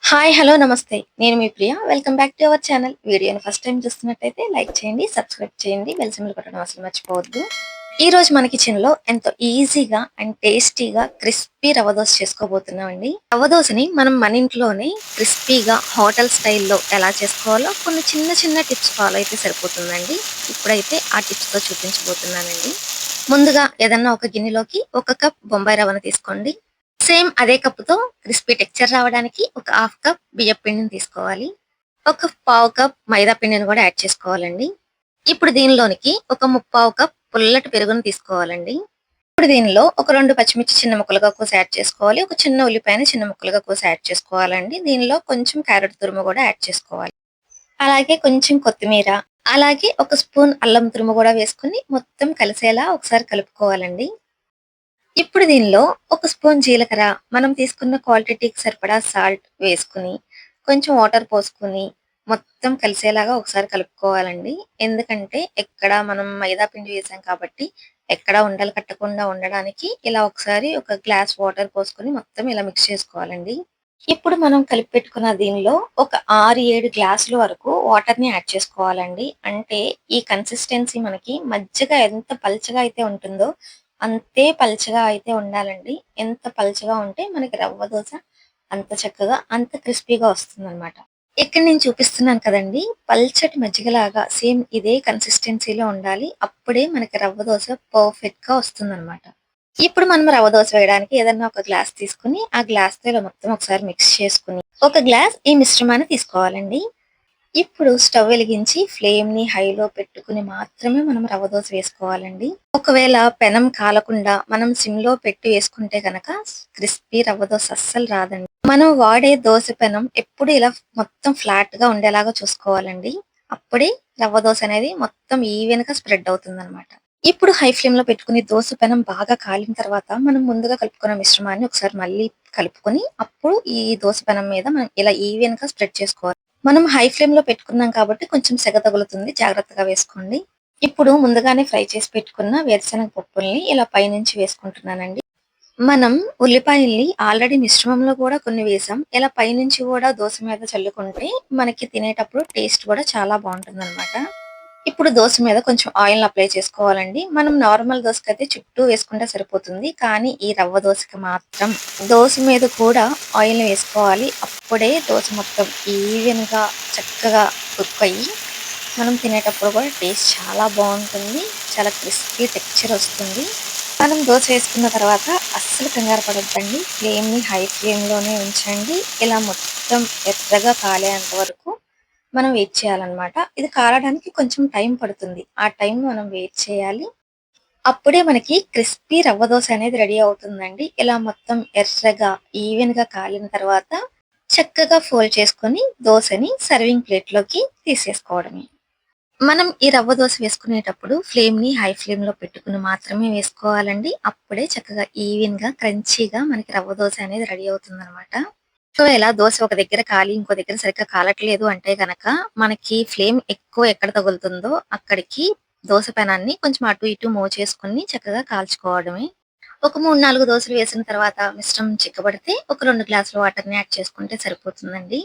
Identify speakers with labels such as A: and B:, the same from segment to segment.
A: Hi! Hello! నమస్తే. నేను మీ Priya. Welcome back to our channel. వీడియోని ఫస్ట్ టైమ్ చూస్తున్నట్టయితే లైక్ చేయండి, సబ్స్క్రైబ్ చేయండి, బెల్ సింబల్ కొట్టడం అసలు మర్చిపోవద్దు. ఈరోజు మన కిచెన్‌లో ఎంతో ఈజీగా అండ్ టేస్టీగా క్రిస్పీ రవ్వ దోస చేసుకోబోతున్నామండి. రవ్వ దోసని మనం మన ఇంట్లోనే క్రిస్పీగా హోటల్ స్టైల్‌లో ఎలా చేసుకోవాలో కొన్ని చిన్న చిన్న టిప్స్ ఫాలో అయితే సరిపోతుందండి. ఇప్పుడైతే ఆ టిప్స్‌తో చూపించబోతున్నానండి. ముందుగా ఏదన్నా ఒక గిన్నెలోకి ఒక కప్ బొంబాయి రవ్వను తీసుకోండి. సేమ్ అదే కప్పుతో క్రిస్పీ టెక్స్చర్ రావడానికి ఒక హాఫ్ కప్ బియ్యపు పిండిని తీసుకోవాలి. ఒక పావు కప్ మైదా పిండిని కూడా యాడ్ చేసుకోవాలండి. ఇప్పుడు దీనిలోనికి ఒక ముప్పావు కప్ పుల్లటి పెరుగుని తీసుకోవాలండి. ఇప్పుడు దీనిలో ఒక 2 పచ్చిమిర్చి చిన్న ముక్కలుగా కోసి యాడ్ చేసుకోవాలి. ఒక చిన్న ఉల్లిపాయని చిన్న ముక్కలుగా కోసి యాడ్ చేసుకోవాలండి. దీనిలో కొంచెం క్యారెట్ తురుము కూడా యాడ్ చేసుకోవాలి. అలాగే కొంచెం కొత్తిమీర, అలాగే ఒక స్పూన్ అల్లం తురుము కూడా వేసుకొని మొత్తం కలిసేలా ఒకసారి కలుపుకోవాలండి. ఇప్పుడు దీనిలో ఒక స్పూన్ జీలకర్ర, మనం తీసుకున్న క్వాంటిటీకి సరిపడా సాల్ట్ వేసుకొని, కొంచెం వాటర్ పోసుకొని, మొత్తం కలిసేలాగా ఒకసారి కలుపుకోవాలండి. ఎందుకంటే ఎక్కడ మనం మైదా పిండి వేసాం కాబట్టి, ఎక్కడ ఉండలు కట్టకుండా ఉండడానికి ఇలా ఒకసారి ఒక గ్లాస్ వాటర్ పోసుకొని మొత్తం ఇలా మిక్స్ చేసుకోవాలండి. ఇప్పుడు మనం కలిపి పెట్టుకున్న దీనిలో ఒక 6, 7 గ్లాసుల వరకు వాటర్‌ని యాడ్ చేసుకోవాలండి. అంటే ఈ కన్సిస్టెన్సీ మనకి మజ్జిగ ఎంత పల్చగా అయితే ఉంటుందో, అంతే పల్చగా అయితే ఉండాలండి. ఎంత పల్చగా ఉంటే మనకి రవ్వ దోస అంత చక్కగా, అంత క్రిస్పీగా వస్తుందనమాట. ఇక్కడ నేను చూపిస్తున్నాను కదండీ! పల్చటి మజ్జిగలాగా సేమ్ ఇదే కన్సిస్టెన్సీలో ఉండాలి. అప్పుడే మనకి రవ్వ దోస పర్ఫెక్ట్‌గా వస్తుందనమాట. ఇప్పుడు మనం రవ్వ దోస వేయడానికి ఏదన్నా ఒక గ్లాస్ తీసుకొని, ఆ గ్లాస్‌తో ఇలా మొత్తం ఒకసారి మిక్స్ చేసుకొని, ఒక గ్లాస్ ఈ మిశ్రమాన్ని తీసుకోవాలండి. ఇప్పుడు స్టవ్ వెలిగించి ఫ్లేమ్‌ని హైలో పెట్టుకొని మాత్రమే మనం రవ్వ దోస వేసుకోవాలండి. ఒకవేళ పెనం కాలకుండా మనం సిమ్‌లో పెట్టి వేసుకుంటే గనక క్రిస్పీ రవ్వ దోస అస్సలు రాదండి. మనం వాడే దోస పెనం ఎప్పుడు ఇలా మొత్తం ఫ్లాట్‌గా ఉండేలాగా చూసుకోవాలండి. అప్పుడే రవ్వ దోస అనేది మొత్తం ఈవెన్‌గా స్ప్రెడ్ అవుతుందనమాట. ఇప్పుడు హై ఫ్లేమ్‌లో పెట్టుకొని దోస పెనం బాగా కాలిన తర్వాత మనం ముందుగా కలుపుకున్న మిశ్రమాన్ని ఒకసారి మళ్ళీ కలుపుకొని, అప్పుడు ఈ దోస పెనం మీద మనం ఇలా ఈవెన్‌గా స్ప్రెడ్ చేసుకోవాలి. మనం హై ఫ్లేమ్‌లో పెట్టుకున్నాం కాబట్టి కొంచెం సెగ తగులుతుంది. జాగ్రత్తగా వేసుకోండి. ఇప్పుడు ముందుగానే ఫ్రై చేసి పెట్టుకున్న వేరుశనగ పప్పుల్ని ఇలా పైనుంచి వేసుకుంటున్నానండి. మనం ఉల్లిపాయల్ని ఆల్రెడీ మిశ్రమంలో కూడా కొన్ని వేసాం. ఇలా పైనుంచి కూడా దోస మీద చల్లుకుంటే మనకి తినేటప్పుడు టేస్ట్ కూడా చాలా బావుంటుందనమాట. ఇప్పుడు దోస మీద కొంచెం ఆయిల్‌ని అప్లై చేసుకోవాలండి. మనం నార్మల్ దోసకైతే చుట్టూ వేసుకుంటే సరిపోతుంది. కానీ ఈ రవ్వ దోసకి మాత్రం దోస మీద కూడా ఆయిల్‌ని వేసుకోవాలి. అప్పుడే దోస మొత్తం ఈవెన్‌గా చక్కగా కుక్ అయ్యి, మనం తినేటప్పుడు కూడా టేస్ట్ చాలా బావుంటుంది. చాలా క్రిస్పీ టెక్స్చర్ వస్తుంది. మనం దోస వేసుకున్న తర్వాత అస్సలు కంగారు పడొద్దండి. ఫ్లేమ్‌ని హై ఫ్లేమ్‌లోనే ఉంచండి. ఇలా మొత్తం ఎర్రగా కాలేంత వరకు మనం వెయిట్ చేయాలన్నమాట. ఇది కాలడానికి కొంచెం టైం పడుతుంది. ఆ టైం మనం వెయిట్ చేయాలి. అప్పుడే మనకి క్రిస్పీ రవ్వ దోస అనేది రెడీ అవుతుందండి. ఇలా మొత్తం ఎర్రగా, ఈవెన్‌గా కాలిన తర్వాత చక్కగా ఫోల్డ్ చేసుకొని దోసని సర్వింగ్ ప్లేట్‌లోకి తీసేసుకోవడమే. మనం ఈ రవ్వ దోస వేసుకునేటప్పుడు ఫ్లేమ్‌ని హై ఫ్లేమ్‌లో పెట్టుకొని మాత్రమే వేసుకోవాలండి. అప్పుడే చక్కగా ఈవెన్‌గా, క్రంచీగా మనకి రవ్వ దోస అనేది రెడీ అవుతుందనమాట. ఒకవేళ దోస ఒక దగ్గర కాలి, ఇంకో దగ్గర సరిగ్గా కాలట్లేదు అంటే గనక, మనకి ఫ్లేమ్ ఎక్కువ ఎక్కడ తగులుతుందో అక్కడికి దోస పెనాన్ని కొంచెం అటు ఇటు మూవ్ చేసుకొని చక్కగా కాల్చుకోవడమే. ఒక 3, 4 దోసలు వేసిన తర్వాత మిశ్రమం చిక్కబడితే ఒక 2 గ్లాసుల వాటర్‌ని యాడ్ చేసుకుంటే సరిపోతుందండి.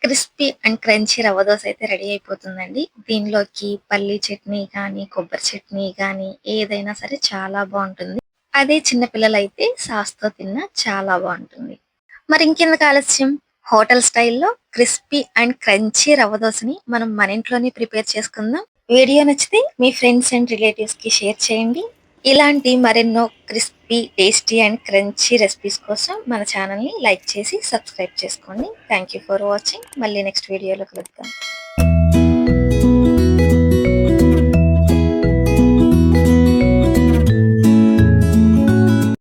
A: క్రిస్పీ అండ్ క్రంచీ రవ్వ దోస అయితే రెడీ అయిపోతుందండి. దీనిలోకి పల్లీ చట్నీ కానీ, కొబ్బరి చట్నీ గానీ ఏదైనా సరే చాలా బావుంటుంది. అదే చిన్న పిల్లలైతే సాస్‌తో తిన్నా చాలా బావుంటుంది. మరి ఇంకెందుకు ఆలస్యం? హోటల్ స్టైల్‌లో క్రిస్పీ అండ్ క్రంచీ రవ్వ దోసని మనం మన ఇంట్లోనే ప్రిపేర్ చేసుకుందాం. వీడియో నచ్చితే మీ ఫ్రెండ్స్ అండ్ రిలేటివ్స్‌కి షేర్ చేయండి. ఇలాంటి మరెన్నో crispy, tasty and crunchy recipes కోసం మన ఛానల్‌ని లైక్ చేసి సబ్స్క్రైబ్ చేసుకోండి. Thank you for watching. మళ్ళీ నెక్స్ట్ వీడియోలో కలుద్దాం.